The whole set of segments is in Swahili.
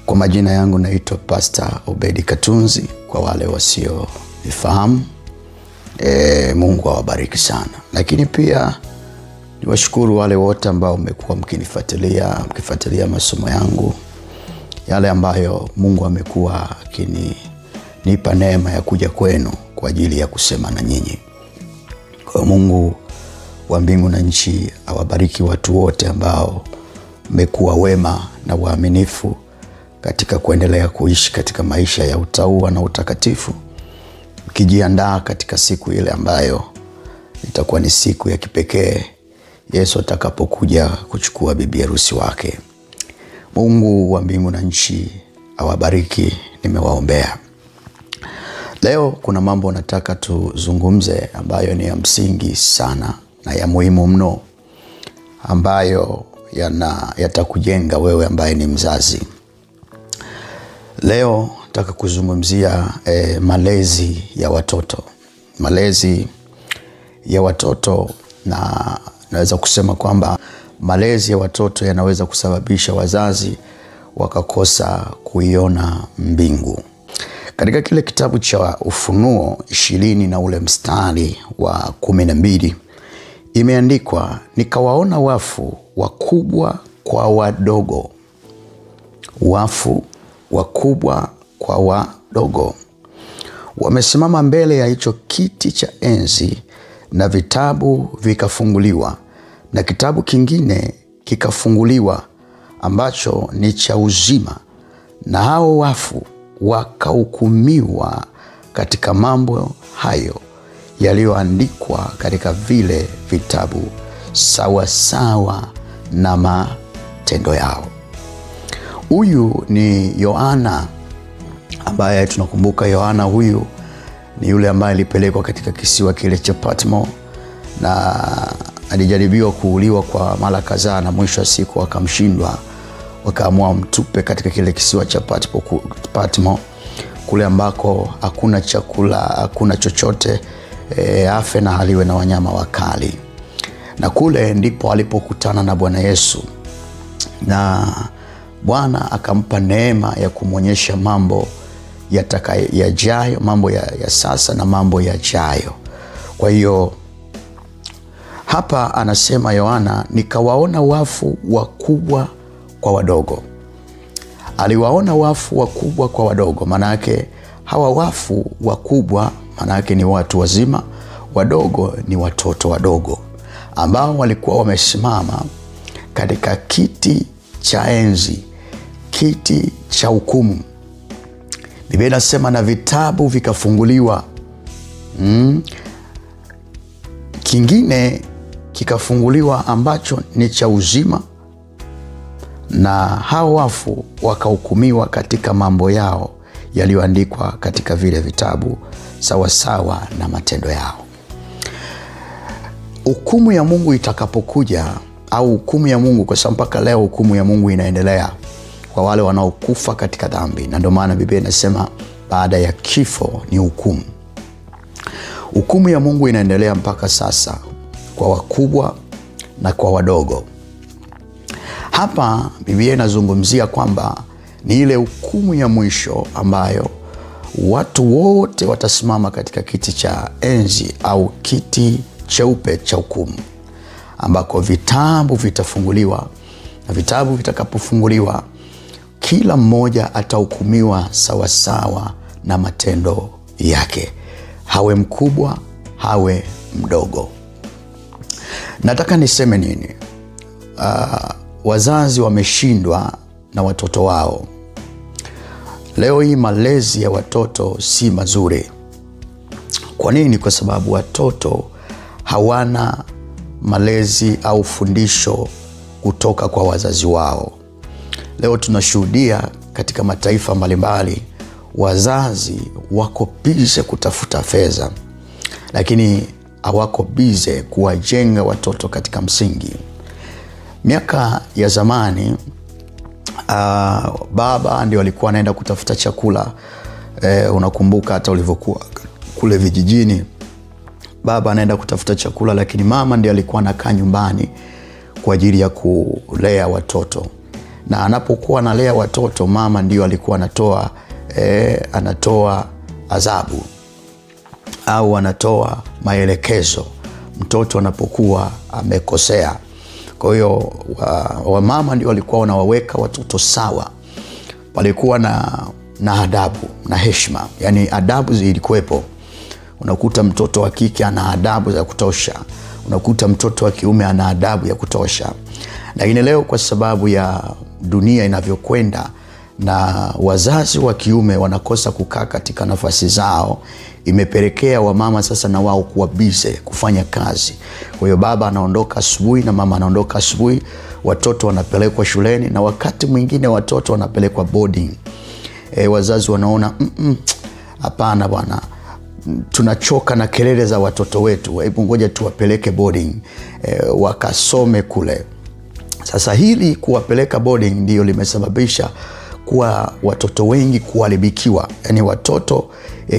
Kwa majina yangu naitwa Pastor Obedi Katunzi kwa wale wasio nifahamu. Mungu awabariki sana. Lakini pia niwashukuru wale wote ambao mmekuwa mkifuatilia masomo yangu. Yale ambayo Mungu amekuwa akinipa neema ya kuja kwenu kwa ajili ya kusema na nyinyi. Kwa Mungu wa mbingu na nchi awabariki watu wote ambao mmekuwa wema na waaminifu katika kuendelea kuishi katika maisha ya utauwa na utakatifu, mkijiandaa katika siku ile ambayo itakuwa ni siku ya kipekee, Yesu atakapokuja kuchukua bibi harusi wake. Mungu wa mbingu na nchi awabariki. Nimewaombea. Leo kuna mambo nataka tuzungumze ambayo ni ya msingi sana na ya muhimu mno, ambayo yatakujenga wewe ambaye ni mzazi. Leo nataka kuzungumzia malezi ya watoto. Malezi ya watoto, na naweza kusema kwamba malezi ya watoto yanaweza kusababisha wazazi wakakosa kuiona mbingu. Katika kile kitabu cha Ufunuo 20 na ule mstari wa 12 imeandikwa, nikawaona wafu wakubwa kwa wadogo. Wafu wakubwa kwa wadogo wamesimama mbele ya hicho kiti cha enzi, na vitabu vikafunguliwa, na kitabu kingine kikafunguliwa ambacho ni cha uzima, na hao wafu wakahukumiwa katika mambo hayo yaliyoandikwa katika vile vitabu, sawa sawa na matendo yao. Huyu ni Yohana, ambaye tunakumbuka Yohana huyu ni yule ambaye alipelekwa katika kisiwa kile cha Patmo, na alijaribiwa kuuliwa kwa mara kadhaa, na mwisho wa siku akamshindwa, wakaamua mtupe katika kile kisiwa cha Patmo, kule ambako hakuna chakula, hakuna chochote, afe na haliwe na wanyama wakali. Na kule ndipo alipokutana na Bwana Yesu, na Bwana akampa neema ya kumwonyesha mambo yajayo, mambo ya sasa na mambo yajayo. Kwa hiyo hapa anasema Yohana, nikawaona wafu wakubwa kwa wadogo. Aliwaona wafu wakubwa kwa wadogo. Maana yake hawa wafu wakubwa, maana yake ni watu wazima, wadogo ni watoto wadogo ambao walikuwa wamesimama katika kiti cha enzi, kiti cha hukumu. Biblia inasema na vitabu vikafunguliwa. Kingine kikafunguliwa ambacho ni cha uzima, na hao wafu wakahukumiwa katika mambo yao yaliyoandikwa katika vile vitabu, sawa sawa na matendo yao. Hukumu ya Mungu itakapokuja, au hukumu ya Mungu, kwa sababu mpaka leo hukumu ya Mungu inaendelea kwa wale wanaokufa katika dhambi, na ndio maana Biblia inasema baada ya kifo ni hukumu. Hukumu ya Mungu inaendelea mpaka sasa kwa wakubwa na kwa wadogo. Hapa Biblia inazungumzia kwamba ni ile hukumu ya mwisho ambayo watu wote watasimama katika kiti cha enzi au kiti cheupe cha hukumu, ambako vitabu vitafunguliwa, na vitabu vitakapofunguliwa kila mmoja atahukumiwa sawa sawa na matendo yake, hawe mkubwa hawe mdogo. Nataka niseme nini? Wazazi wameshindwa na watoto wao. Leo hii malezi ya watoto si mazuri. Kwa nini? Kwa sababu watoto hawana malezi au fundisho kutoka kwa wazazi wao. Leo tunashuhudia katika mataifa mbalimbali, wazazi wako bize kutafuta fedha, lakini hawako bize kuwajenga watoto katika msingi. Miaka ya zamani, baba ndio alikuwa anaenda kutafuta chakula. Unakumbuka hata ulivyokuwa kule vijijini, baba anaenda kutafuta chakula, lakini mama ndiye alikuwa anakaa nyumbani kwa ajili ya kulea watoto. na anapokuwa analea watoto, mama ndio alikuwa anatoa adhabu au anatoa maelekezo mtoto anapokuwa amekosea. Kwa hiyo wamama ndio walikuwa wanawaweka watoto sawa. Walikuwa na adabu na heshima, yani adabu zilikuwepo. Unakuta mtoto wa kike ana adabu za kutosha, unakuta mtoto wa kiume ana adabu ya kutosha. Lakini leo kwa sababu ya dunia inavyokwenda na wazazi wa kiume wanakosa kukaa katika nafasi zao, imepelekea wamama sasa na wao kuwa busy kufanya kazi. Kwa hiyo baba anaondoka asubuhi na mama anaondoka asubuhi, watoto wanapelekwa shuleni na wakati mwingine watoto wanapelekwa boarding. Wazazi wanaona hapana bwana, tunachoka na kelele za watoto wetu, hebu ngoja tuwapeleke boarding wakasome kule. Sasa hili kuwapeleka boarding ndio limesababisha kuwa watoto wengi kuharibikiwa. Yani watoto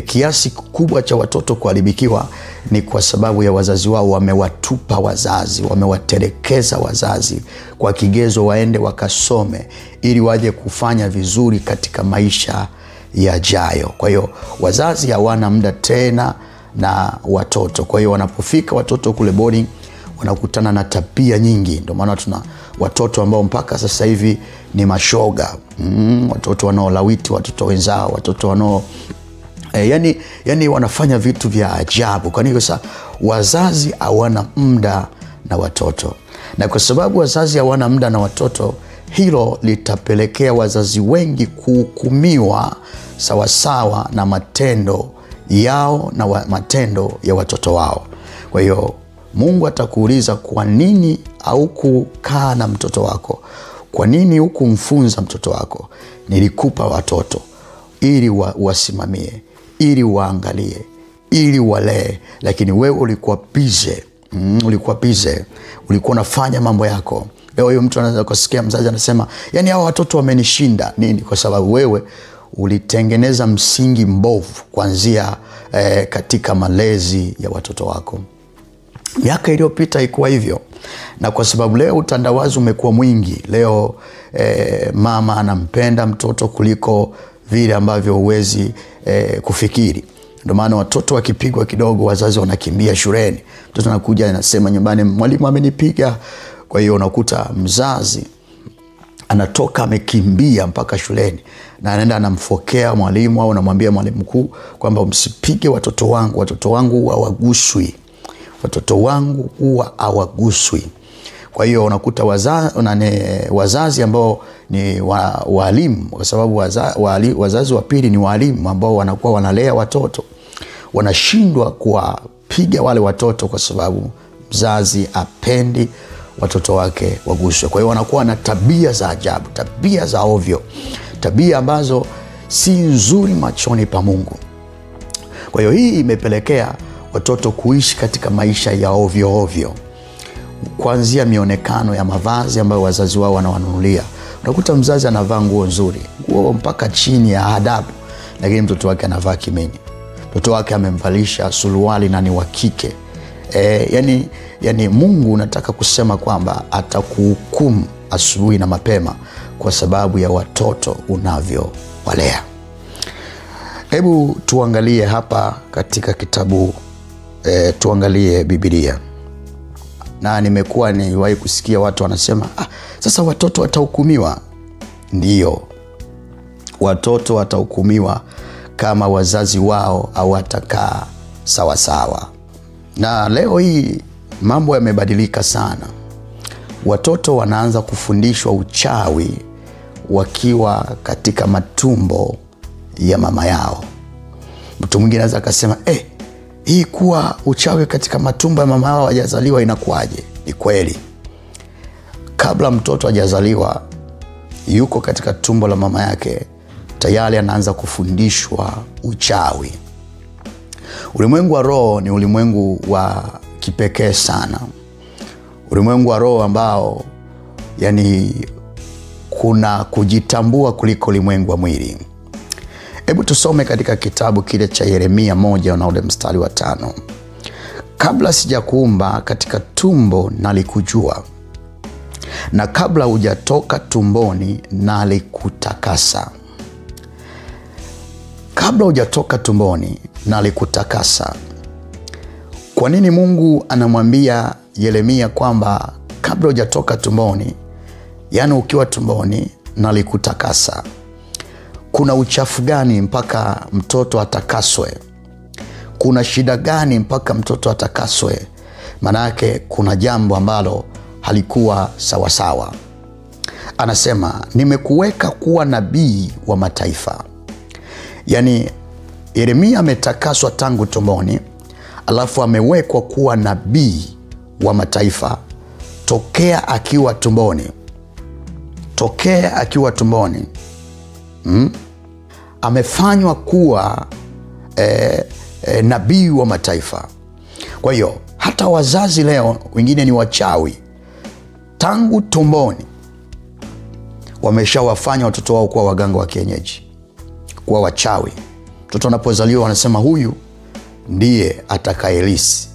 kiasi kubwa cha watoto kuharibikiwa ni kwa sababu ya wazazi wao wamewatupa wazazi, wamewatelekeza wazazi kwa kigezo waende wakasome ili waje kufanya vizuri katika maisha yajayo. Kwa hiyo wazazi hawana muda tena na watoto. Kwa hiyo wanapofika watoto kule boarding wanakutana na tabia nyingi. Ndio maana tuna watoto ambao mpaka sasa hivi ni mashoga, watoto wanaolawiti watoto wenzao, watoto wanao yani wanafanya vitu vya ajabu. Kwa nini? Sasa wazazi hawana muda na watoto, na kwa sababu wazazi hawana muda na watoto, hilo litapelekea wazazi wengi kuhukumiwa sawasawa na matendo yao na matendo ya watoto wao. Kwa hiyo Mungu atakuuliza, kwa nini haukukaa na mtoto wako? Kwa nini hukumfunza mtoto wako? Nilikupa watoto ili wasimamie, ili waangalie, ili walee, lakini wewe ulikuwa busy. Ulikuwa unafanya mambo yako. Leo hiyo mtu anaweza kusikia mzazi anasema, yani hao watoto wamenishinda. Nini? Kwa sababu wewe ulitengeneza msingi mbovu kuanzia katika malezi ya watoto wako. Miaka iliyopita ikuwa hivyo, na kwa sababu leo utandawazi umekuwa mwingi, leo mama anampenda mtoto kuliko vile ambavyo huwezi kufikiri. Ndio maana watoto wakipigwa kidogo wazazi wanakimbia shuleni. Mtoto anakuja anasema nyumbani, mwalimu amenipiga. Kwa hiyo unakuta mzazi anatoka amekimbia mpaka shuleni na anaenda anamfokea mwalimu au anamwambia mwalimu mkuu kwamba msipige watoto wangu, watoto wangu huwa hawaguswi. Watoto wangu huwa hawaguswi. Kwa hiyo unakuta wazazi ambao ni walimu, kwa sababu wazazi wa pili ni walimu ambao wanakuwa wanalea watoto, wanashindwa kuwapiga wale watoto kwa sababu mzazi apendi watoto wake waguswe. Kwa hiyo wanakuwa na tabia za ajabu, tabia za ovyo, tabia ambazo si nzuri machoni pa Mungu. Kwa hiyo hii imepelekea watoto kuishi katika maisha ya ovyo ovyo. Kuanzia mionekano ya mavazi ambayo wazazi wao wanawanunulia. Unakuta mzazi anavaa nguo nzuri, nguo mpaka chini ya adabu, lakini mtoto wake anavaa kimini. Mtoto wake amemvalisha suruali na ni wa kike. Yani Mungu unataka kusema kwamba atakuhukumu asubuhi na mapema kwa sababu ya watoto unavyowalea. Hebu tuangalie hapa katika kitabu, tuangalie Biblia. Na nimekuwa niwahi kusikia watu wanasema, sasa watoto watahukumiwa. Ndiyo, watoto watahukumiwa kama wazazi wao hawatakaa sawa sawa. Na leo hii mambo yamebadilika sana. Watoto wanaanza kufundishwa uchawi wakiwa katika matumbo ya mama yao. Mtu mwingine anaweza akasema, hii kuwa uchawi katika matumbo ya mama yao hajazaliwa inakuaje? Ni kweli. Kabla mtoto hajazaliwa, yuko katika tumbo la mama yake, tayari anaanza kufundishwa uchawi. Ulimwengu wa roho ni ulimwengu wa kipekee sana. Ulimwengu wa roho ambao yani kuna kujitambua kuliko ulimwengu wa mwili. Hebu tusome katika kitabu kile cha Yeremia 1 na ule mstari wa 5. Kabla sijakuumba katika tumbo nalikujua, na kabla hujatoka tumboni nalikutakasa. Kabla hujatoka tumboni nalikutakasa. Kwa nini Mungu anamwambia Yeremia kwamba kabla hujatoka tumboni, yani ukiwa tumboni, nalikutakasa? Kuna uchafu gani mpaka mtoto atakaswe? Kuna shida gani mpaka mtoto atakaswe? Manake kuna jambo ambalo halikuwa sawasawa. Anasema, nimekuweka kuwa nabii wa mataifa. Yani Yeremia ametakaswa tangu tumboni, alafu amewekwa kuwa nabii wa mataifa tokea akiwa tumboni. Tokea akiwa tumboni. Amefanywa kuwa nabii wa mataifa. Kwa hiyo hata wazazi leo wengine ni wachawi. Tangu tumboni wameshawafanya watoto wao kuwa waganga wa kienyeji, kuwa wachawi. Mtoto anapozaliwa wanasema huyu ndiye atakayelisi.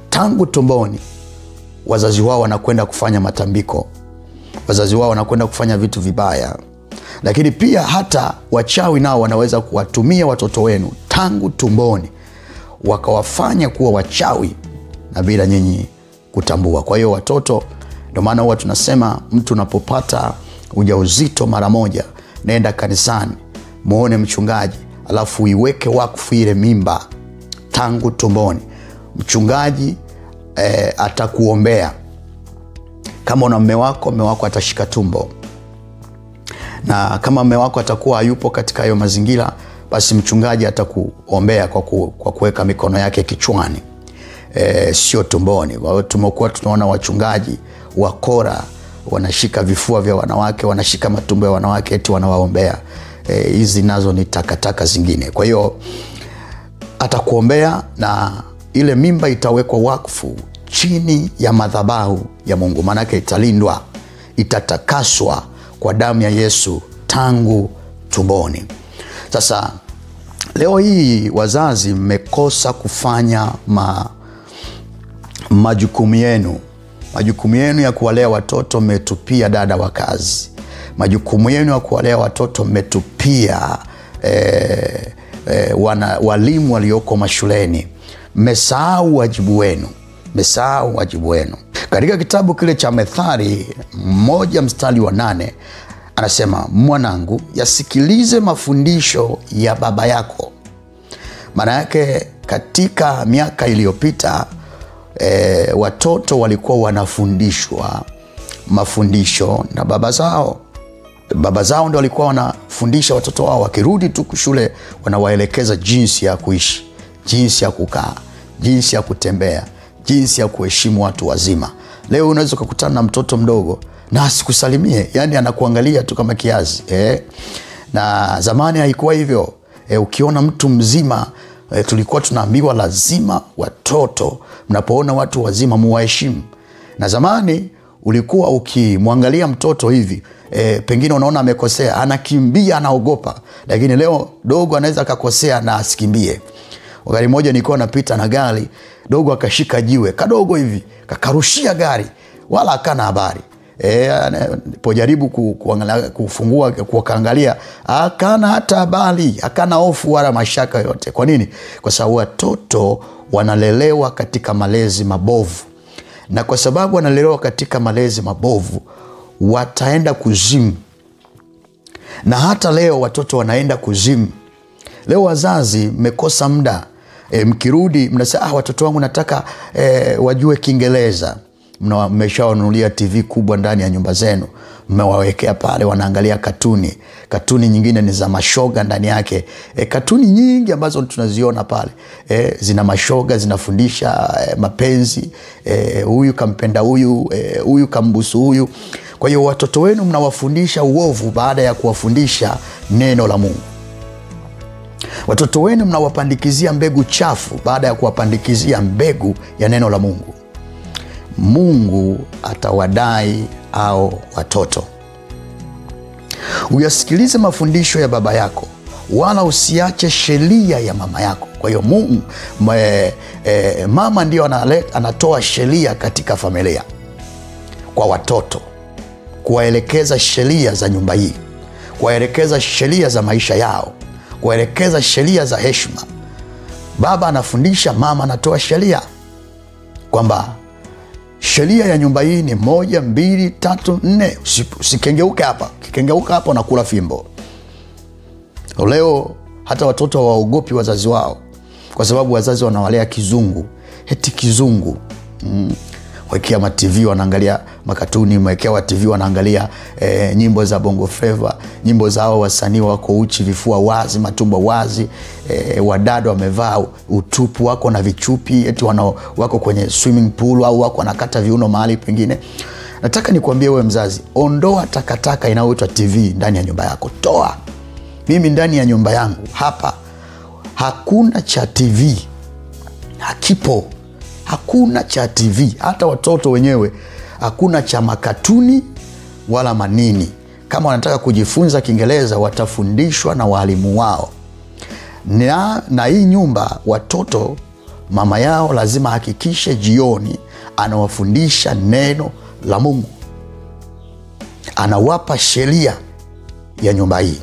Tangu tumboni wazazi wao wanakwenda kufanya matambiko, wazazi wao wanakwenda kufanya vitu vibaya. Lakini pia hata wachawi nao wanaweza kuwatumia watoto wenu tangu tumboni, wakawafanya kuwa wachawi na bila nyinyi kutambua. Kwa hiyo watoto, ndio maana huwa tunasema mtu unapopata ujauzito mara moja, nenda kanisani, muone mchungaji, alafu iweke wakfu ile mimba tangu tumboni. Mchungaji atakuombea. Kama una mume wako atashika tumbo. Na kama mume wako atakuwa hayupo katika hayo mazingira, basi mchungaji atakuombea kwa kuweka mikono yake kichwani, sio tumboni. Tumekuwa tunaona wachungaji wakora wanashika vifua vya wanawake, wanashika matumbo ya wanawake eti wanawaombea. Hizi nazo ni takataka zingine. Kwa hiyo atakuombea na ile mimba itawekwa wakfu chini ya madhabahu ya Mungu. Maanake italindwa, itatakaswa kwa damu ya Yesu tangu tumboni. Sasa leo hii wazazi mmekosa kufanya majukumu yenu. Majukumu yenu ya kuwalea watoto mmetupia dada wa kazi. Majukumu yenu ya kuwalea watoto mmetupia walimu walioko mashuleni. Mmesahau wajibu wenu. Mmesahau wajibu wenu. Katika kitabu kile cha Methali 1:8 anasema, mwanangu, yasikilize mafundisho ya baba yako. Maana yake katika miaka iliyopita watoto walikuwa wanafundishwa mafundisho na baba zao. Baba zao ndio walikuwa wanafundisha watoto wao. Wakirudi tu shule wanawaelekeza jinsi ya kuishi, jinsi ya kukaa, jinsi ya kutembea, jinsi ya kuheshimu watu wazima. Leo unaweza kukutana na mtoto mdogo na asikusalimie, yani anakuangalia tu kama kiazi. Na zamani haikuwa hivyo. Ukiona mtu mzima, tulikuwa tunaambiwa lazima watoto, mnapoona watu wazima muwaheshimu. Na zamani ulikuwa ukimwangalia mtoto hivi, pengine unaona amekosea, anakimbia, anaogopa. Lakini leo dogo anaweza akakosea na asikimbie. Wakati mmoja nilikuwa napita na gari, dogo akashika jiwe kadogo hivi, kakarushia gari, wala akana habari. Pojaribu kufungua kuangalia, akana hata habari, akana hofu wala mashaka yote. Kwa nini? Kwa sababu watoto wanalelewa katika malezi mabovu. Na kwa sababu wanalelewa katika malezi mabovu, wataenda kuzimu. Na hata leo watoto wanaenda kuzimu. Leo wazazi mmekosa muda. Mkirudi mnasema, watoto wangu nataka wajue Kiingereza. Mmeshawanunulia TV kubwa ndani ya nyumba zenu, mmewawekea pale, wanaangalia katuni. Katuni nyingine ni za mashoga ndani yake. Katuni nyingi ambazo tunaziona pale zina mashoga, zinafundisha mapenzi. Huyu kampenda huyu, huyu kambusu huyu. Kwa hiyo watoto wenu mnawafundisha uovu baada ya kuwafundisha neno la Mungu. Watoto wenu mnawapandikizia mbegu chafu baada ya kuwapandikizia mbegu ya neno la Mungu. Mungu atawadai au watoto. Uyasikilize mafundisho ya baba yako, wala usiache sheria ya mama yako. Kwa hiyo Mungu, mama ndio anatoa sheria katika familia kwa watoto. kuwaelekeza sheria za nyumba hii, kuwaelekeza sheria za maisha yao, kuwaelekeza sheria za heshima. Baba anafundisha, mama anatoa sheria, kwamba sheria ya nyumba hii ni 1, 2, 3, 4. Usikengeuke hapa. Ukikengeuka hapa unakula fimbo. Leo hata watoto hawaogopi wazazi wao, kwa sababu wazazi wanawalea kizungu. Eti kizungu. Wekea ma TV wanaangalia makatuni, wekea TV wanaangalia nyimbo za Bongo Flava, nyimbo zao wasanii wako uchi, vifua wazi, matumbo wazi, wadada wamevaa utupu, wako na vichupi, eti wako kwenye swimming pool au wako wanakata viuno mahali pengine. Nataka nikwambie wewe mzazi, ondoa takataka inayoitwa TV ndani ya nyumba yako. Toa. Mimi ndani ya nyumba yangu hapa hakuna cha TV. Hakipo. Hakuna cha TV. Hata watoto wenyewe hakuna cha makatuni wala manini. Kama wanataka kujifunza Kiingereza watafundishwa na walimu wao. Na hii nyumba watoto, mama yao lazima hakikishe jioni anawafundisha neno la Mungu. Anawapa sheria ya nyumba hii.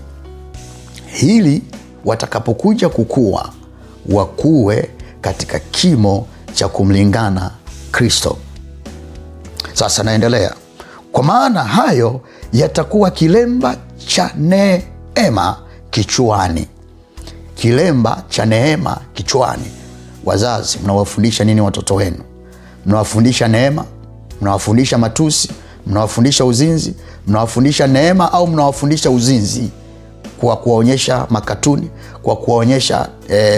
Hili watakapokuja kukua, wakue katika kimo cha kumlingana Kristo. Sasa naendelea. Kwa maana hayo yatakuwa kilemba cha neema kichwani. Kilemba cha neema kichwani. Wazazi, mnawafundisha nini watoto wenu? Mnawafundisha neema? Mnawafundisha matusi? Mnawafundisha uzinzi? Mnawafundisha neema au mnawafundisha uzinzi? Kwa kuwaonyesha makatuni, kwa kuwaonyesha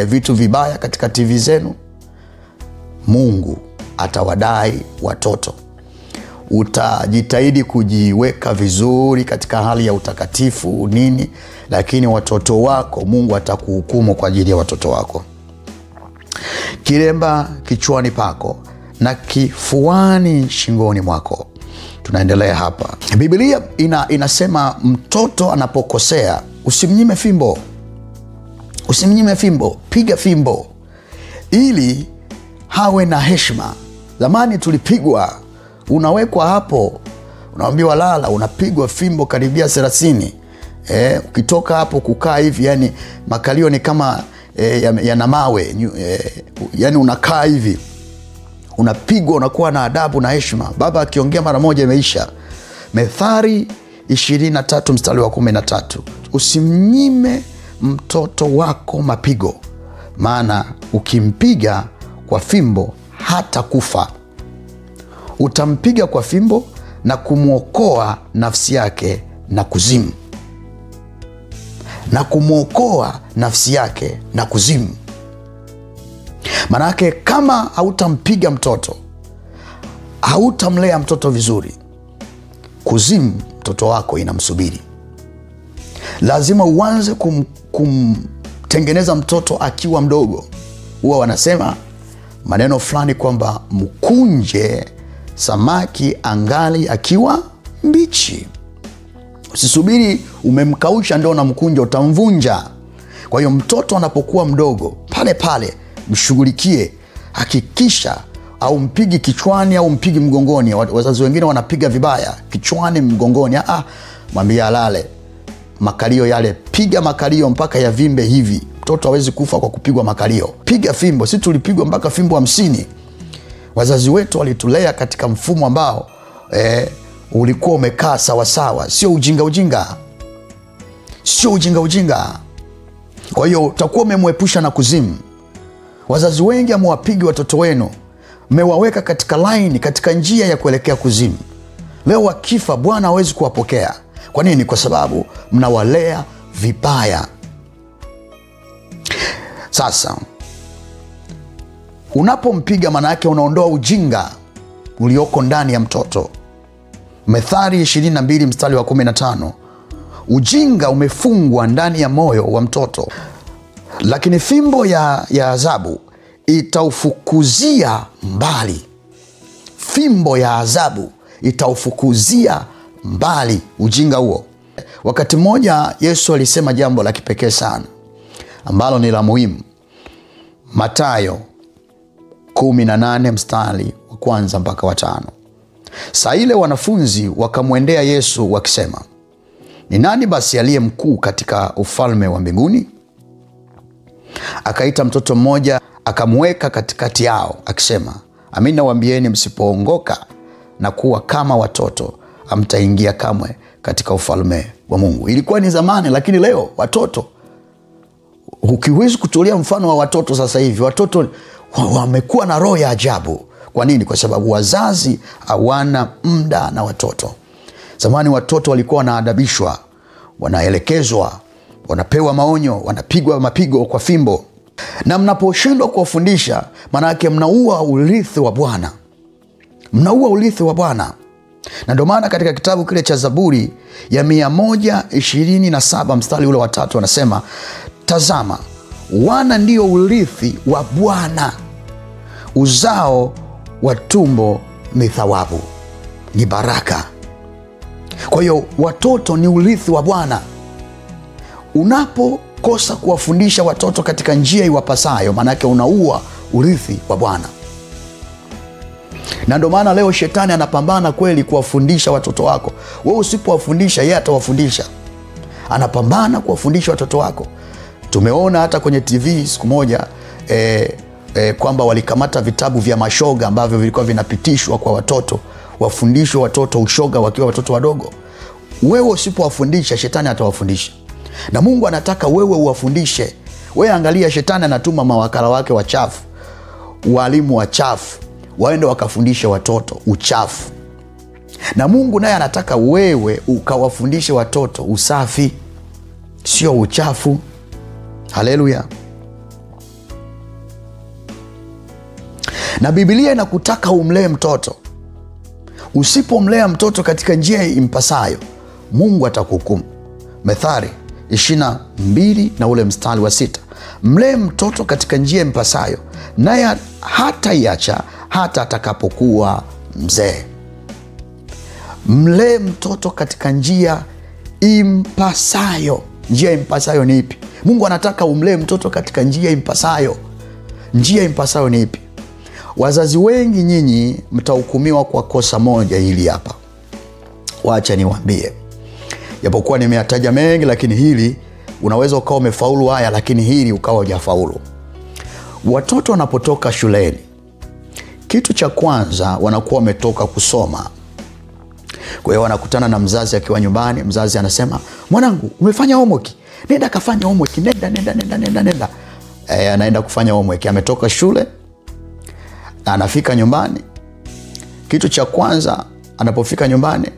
vitu vibaya katika TV zenu? Mungu atawadai watoto. Utajitahidi kujiweka vizuri katika hali ya utakatifu nini, lakini watoto wako Mungu atakuhukumu kwa ajili ya watoto wako. Kilemba kichwani pako na kifuani shingoni mwako. Tunaendelea hapa. Biblia inasema mtoto anapokosea usimnyime fimbo. Usimnyime fimbo, piga fimbo ili hawe na heshima. Zamani tulipigwa, unawekwa hapo, unaambiwa lala, unapigwa fimbo karibia 30. Ukitoka hapo kukaa hivi, yani makalio ni kama yana mawe, yani unakaa hivi, unapigwa, unakuwa na adabu na heshima. Baba akiongea mara moja imeisha. Methali 23 mstari wa 13. Usimnyime mtoto wako mapigo, maana ukimpiga kwa fimbo hata kufa. Utampiga kwa fimbo na kumwokoa nafsi yake na kuzimu. Na kumwokoa nafsi yake na kuzimu. Manake kama hautampiga mtoto, hautamlea mtoto vizuri, kuzimu mtoto wako inamsubiri. Lazima uanze kumtengeneza mtoto akiwa mdogo. Huwa wanasema maneno fulani kwamba mkunje samaki angali akiwa mbichi. Usisubiri umemkausha ndio unamkunja, utamvunja. Kwa hiyo mtoto anapokuwa mdogo, pale pale mshughulikie. Hakikisha au mpigi kichwani au mpigi mgongoni. Wazazi wengine wanapiga vibaya, kichwani, mgongoni. Mwambie alale. Makalio yale, piga makalio mpaka ya vimbe hivi. Mtoto hawezi kufa kwa kupigwa makalio. Piga fimbo. Sisi tulipigwa mpaka fimbo 50. Wazazi wetu walitulea katika mfumo ambao ulikuwa umekaa sawa sawa, sio ujinga ujinga. Sio ujinga ujinga. Kwa hiyo utakuwa umemwepusha na kuzimu. Wazazi wengi amewapigi watoto wenu, mmewaweka katika line, katika njia ya kuelekea kuzimu. Leo wakifa Bwana hawezi kuwapokea. Kwa nini? Kwa sababu mnawalea vibaya. Sasa unapompiga maana yake unaondoa ujinga ulioko ndani ya mtoto. Methali 22 mstari wa 15. Ujinga umefungwa ndani ya moyo wa mtoto, lakini fimbo ya adhabu itaufukuzia mbali. Fimbo ya adhabu itaufukuzia mbali ujinga huo. Wakati mmoja Yesu alisema jambo la kipekee sana ambalo ni la muhimu. Mathayo 18 mstari wa 1 mpaka wa 5. Saa ile wanafunzi wakamwendea Yesu wakisema, ni nani basi aliye mkuu katika ufalme wa mbinguni? Akaita mtoto mmoja akamweka katikati yao akisema, amin nawaambieni, msipoongoka na kuwa kama watoto hamtaingia kamwe katika ufalme wa Mungu. Ilikuwa ni zamani, lakini leo watoto, ukiwezi kutolea mfano wa watoto sasa hivi. Watoto wamekuwa na roho ya ajabu. Kwa nini? Kwa sababu wazazi hawana muda na watoto. Zamani watoto walikuwa wanaadabishwa, wanaelekezwa, wanapewa maonyo, wanapigwa mapigo kwa fimbo. Na mnaposhindwa kuwafundisha, maana yake mnaua urithi wa Bwana. Mnaua urithi wa Bwana. Na ndio maana katika kitabu kile cha Zaburi ya 127 mstari ule wa 3 anasema, tazama, wana ndio urithi wa Bwana, uzao wa tumbo ni thawabu, ni baraka. Kwa hiyo watoto ni urithi wa Bwana. Unapokosa kuwafundisha watoto katika njia iwapasayo, maana yake unaua urithi wa Bwana. Na ndio maana leo shetani anapambana kweli kuwafundisha watoto wako. Wewe usipowafundisha, yeye atawafundisha. Anapambana kuwafundisha watoto wako. Tumeona hata kwenye TV siku moja kwamba walikamata vitabu vya mashoga ambavyo vilikuwa vinapitishwa kwa watoto, wafundishwe watoto ushoga wakiwa watoto wadogo. Wewe usipowafundisha, shetani atawafundisha. Na Mungu anataka wewe uwafundishe. Wewe angalia, shetani anatuma mawakala wake wachafu, walimu wachafu, waende wakafundishe watoto uchafu. Na Mungu naye anataka wewe ukawafundishe watoto usafi, sio uchafu. Haleluya. Na Biblia inakutaka umlee mtoto. Usipomlea mtoto katika njia impasayo, Mungu atakuhukumu. Methali 22 na ule mstari wa 6. Mlee mtoto katika njia impasayo, naye hataiacha hata atakapokuwa mzee. Mlee mtoto katika njia impasayo. Njia impasayo ni ipi? Mungu anataka umlee mtoto katika njia impasayo. Njia impasayo ni ipi? Wazazi wengi nyinyi mtahukumiwa kwa kosa moja hili hapa. Wacha niwaambie. Japokuwa nimeyataja mengi, lakini hili unaweza ukawa umefaulu haya, lakini hili ukawa hujafaulu. Watoto wanapotoka shuleni, kitu cha kwanza wanakuwa wametoka kusoma. Kwa hiyo wanakutana na mzazi akiwa nyumbani. Mzazi anasema, mwanangu, umefanya homework? Nenda kafanya homework. Nenda. Anaenda kufanya homework. Ametoka shule, anafika nyumbani. Kitu cha kwanza anapofika nyumbani,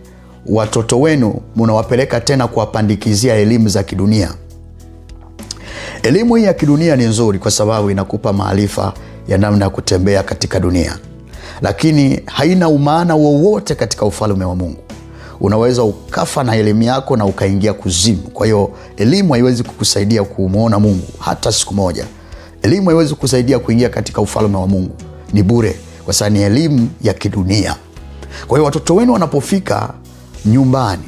watoto wenu mnawapeleka tena kuwapandikizia elimu za kidunia. Elimu hii ya kidunia ni nzuri kwa sababu inakupa maarifa ya namna ya kutembea katika dunia, lakini haina umaana wowote katika ufalme wa Mungu. Unaweza ukafa na elimu yako na ukaingia kuzimu. Kwa hiyo elimu haiwezi kukusaidia kumuona Mungu hata siku moja. Elimu haiwezi kukusaidia kuingia katika ufalme wa Mungu. Ni bure, kwa sababu ni elimu ya kidunia. Kwa hiyo watoto wenu wanapofika nyumbani,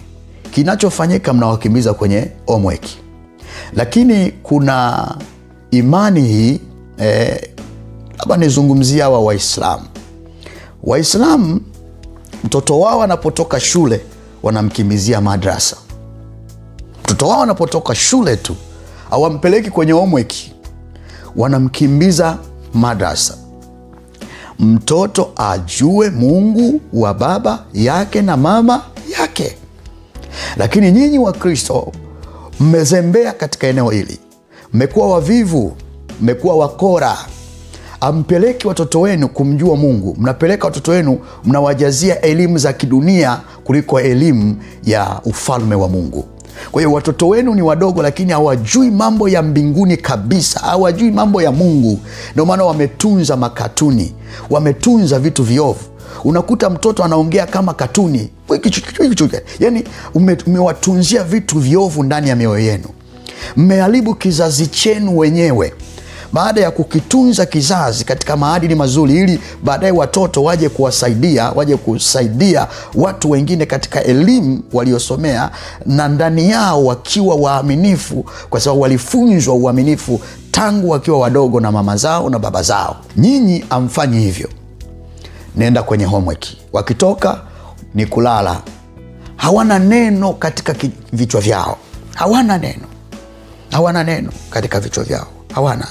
kinachofanyika mnawakimbiza kwenye homework. Lakini kuna imani hii, hapa nizungumzia wa Waislamu. Waislamu, mtoto wao anapotoka shule wanamkimbizia madrasa. Mtoto wao anapotoka shule tu hawampeleki kwenye homework, wanamkimbiza madrasa. Mtoto ajue Mungu wa baba yake na mama yake. Lakini nyinyi wa Kristo mmezembea katika eneo hili. Mmekuwa wavivu, mmekuwa wakora. Ampeleki watoto wenu kumjua Mungu. Mnapeleka watoto wenu, mnawajazia elimu za kidunia kuliko elimu ya ufalme wa Mungu. Kwa hiyo watoto wenu ni wadogo, lakini hawajui mambo ya mbinguni kabisa. Hawajui mambo ya Mungu. Ndio maana wametunza makatuni, wametunza vitu viovu. Unakuta mtoto anaongea kama katuni. Yaani umewatunzia vitu viovu ndani ya mioyo yenu. Mmeharibu kizazi chenu wenyewe. Baada ya kukitunza kizazi katika maadili mazuri, ili baadaye watoto waje kusaidia watu wengine katika elimu waliosomea, na ndani yao wakiwa waaminifu, kwa sababu walifunzwa uaminifu tangu wakiwa wadogo na mama zao na baba zao. Nyinyi amfanyi hivyo. Nenda kwenye homework. Wakitoka ni kulala. Hawana neno katika vichwa vyao. Hawana neno katika vichwa vyao. Hawana.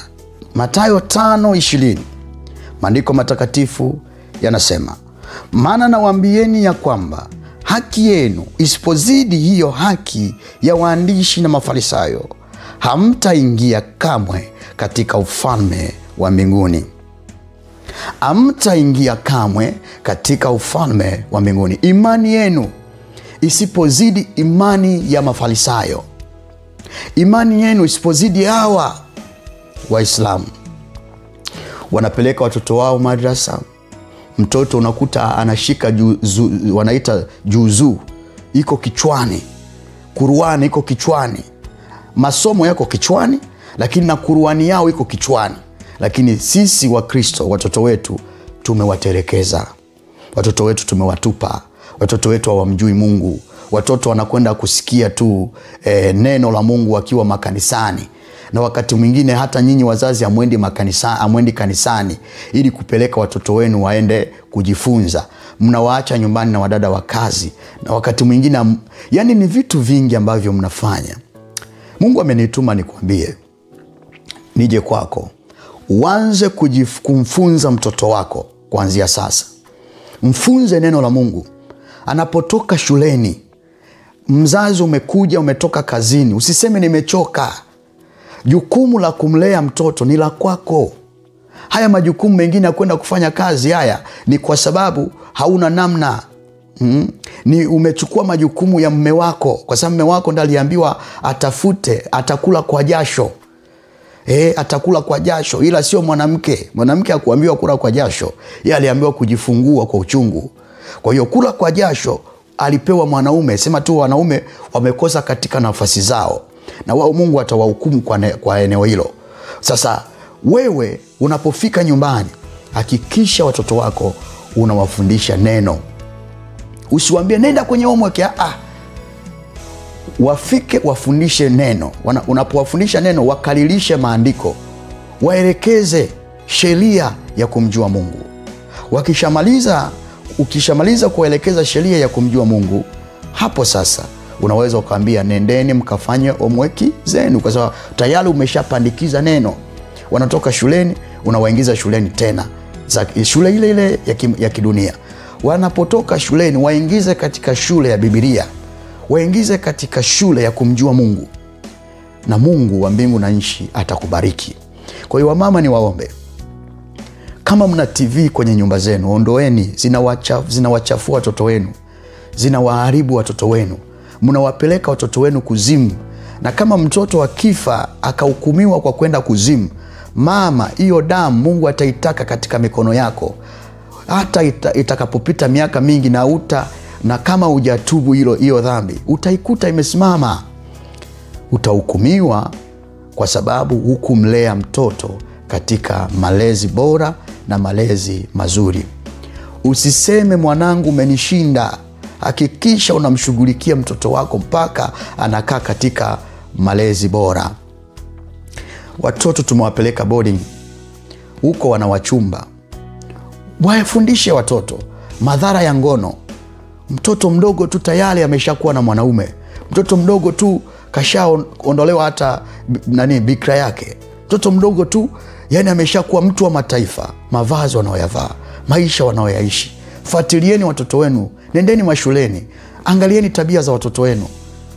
Mathayo 5:20. Maandiko matakatifu yanasema, maana nawaambieni ya kwamba haki yenu isipozidi hiyo haki ya waandishi na Mafarisayo, hamtaingia kamwe katika ufalme wa mbinguni. Hamtaingia kamwe katika ufalme wa mbinguni. Imani yenu isipozidi imani ya Mafarisayo. Imani yenu isipozidi hawa Waislamu wanapeleka watoto wao madrasa. Mtoto unakuta anashika wanaita juzu iko kichwani, Qur'ani iko kichwani, masomo yako kichwani, lakini na Qur'ani yao iko kichwani. Lakini sisi wa Kristo watoto wetu tumewaterekeza. Watoto wetu tumewatupa. Watoto wetu hawamjui Mungu. Watoto wanakwenda kusikia tu neno la Mungu wakiwa makanisani. Na wakati mwingine hata nyinyi wazazi hamwendi kanisani ili kupeleka watoto wenu waende kujifunza. Mnawaacha nyumbani na wadada wa kazi. Na wakati mwingine yani ni vitu vingi ambavyo mnafanya. Mungu amenituma nikwambie nije kwako. Uanze kumfunza mtoto wako kuanzia sasa. Mfunze neno la Mungu. Anapotoka shuleni, mzazi umetoka kazini, usiseme nimechoka. Jukumu la kumlea mtoto ni la kwako. Haya majukumu mengine ya kwenda kufanya kazi, haya ni kwa sababu hauna namna. Ni umechukua majukumu ya mume wako, kwa sababu mume wako ndiye aliambiwa atafute, atakula kwa jasho. Atakula kwa jasho, ila sio mwanamke. Mwanamke hakuambiwa kula kwa jasho, yeye aliambiwa kujifungua kwa uchungu. Kwa hiyo kula kwa jasho alipewa mwanaume. Sema tu wanaume wamekosa katika nafasi zao, na wao Mungu atawahukumu kwa eneo hilo. Sasa wewe unapofika nyumbani, hakikisha watoto wako unawafundisha neno. Usiwaambie nenda kwenye homework. Wafike wafundishe neno. Unapowafundisha neno, wakalilishe maandiko, waelekeze sheria ya kumjua Mungu. Ukishamaliza kuelekeza sheria ya kumjua Mungu, hapo sasa unaweza ukaambia nendeni mkafanye homework zenu, kwa sababu tayari umeshapandikiza neno. Wanatoka shuleni, unawaingiza shuleni tena, shule ile ya kidunia. Wanapotoka shuleni, waingize katika shule ya Biblia, waingize katika shule ya kumjua Mungu, na Mungu wa mbingu na nchi atakubariki. Kwa hiyo wamama, ni waombe, kama mna TV kwenye nyumba zenu, ondoeni. Zinawachafua watoto wenu, zinawaharibu watoto wenu, mnawapeleka watoto wenu kuzimu. Na kama mtoto akifa akahukumiwa kwa kwenda kuzimu, mama, hiyo damu Mungu ataitaka katika mikono yako. Hata itakapopita miaka mingi na kama hujatubu hiyo dhambi, utaikuta imesimama. Utahukumiwa kwa sababu hukumlea mtoto katika malezi bora na malezi mazuri. Usiseme mwanangu umenishinda. Hakikisha unamshughulikia mtoto wako mpaka anakaa katika malezi bora. Watoto tumewapeleka boarding, huko wanawachumba. Wafundishe watoto madhara ya ngono. Mtoto mdogo tu tayari ameshakuwa na mwanaume. Mtoto mdogo tu kashaondolewa hata bikra yake. Mtoto mdogo tu yani ameshakuwa mtu wa mataifa. Mavazi wanaoyavaa, maisha wanaoyaishi. Fuatilieni watoto wenu, nendeni mashuleni, angalieni tabia za watoto wenu.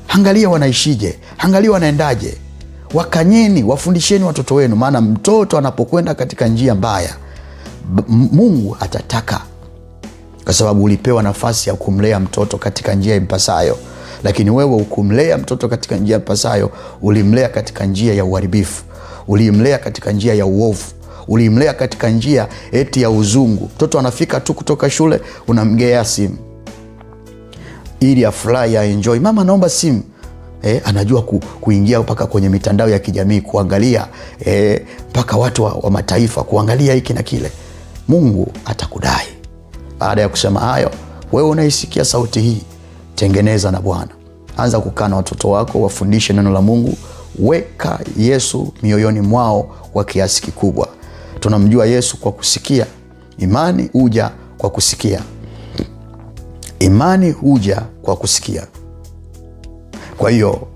Angalia wanaishije, angalia wanaendaje. Wakanyeni, wafundisheni watoto wenu, maana mtoto anapokwenda katika njia mbaya, Mungu atataka, kwa sababu ulipewa nafasi ya kumlea mtoto katika njia impasayo. Lakini wewe ukumlea mtoto katika njia impasayo, ulimlea katika njia ya uharibifu, ulimlea katika njia ya uovu, ulimlea katika njia eti ya uzungu. Mtoto anafika tu kutoka shule, unamgea simu ili afurahi, enjoy. Mama naomba simu. Anajua kuingia mpaka kwenye mitandao ya kijamii, kuangalia mpaka watu wa mataifa, kuangalia hiki na kile. Mungu atakudai. Baada ya kusema hayo, wewe unaisikia sauti hii, tengeneza na Bwana. Anza kukaa na watoto wako, wafundishe neno la Mungu. Weka Yesu mioyoni mwao kwa kiasi kikubwa. Tunamjua Yesu kwa kusikia. Imani huja kwa kusikia. Imani huja kwa kusikia. Kwa hiyo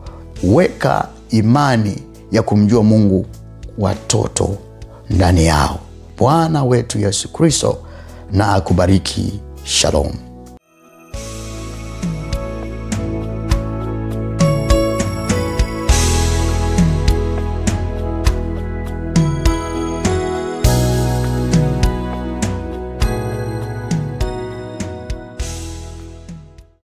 weka imani ya kumjua Mungu watoto ndani yao. Bwana wetu Yesu Kristo na akubariki. Shalom.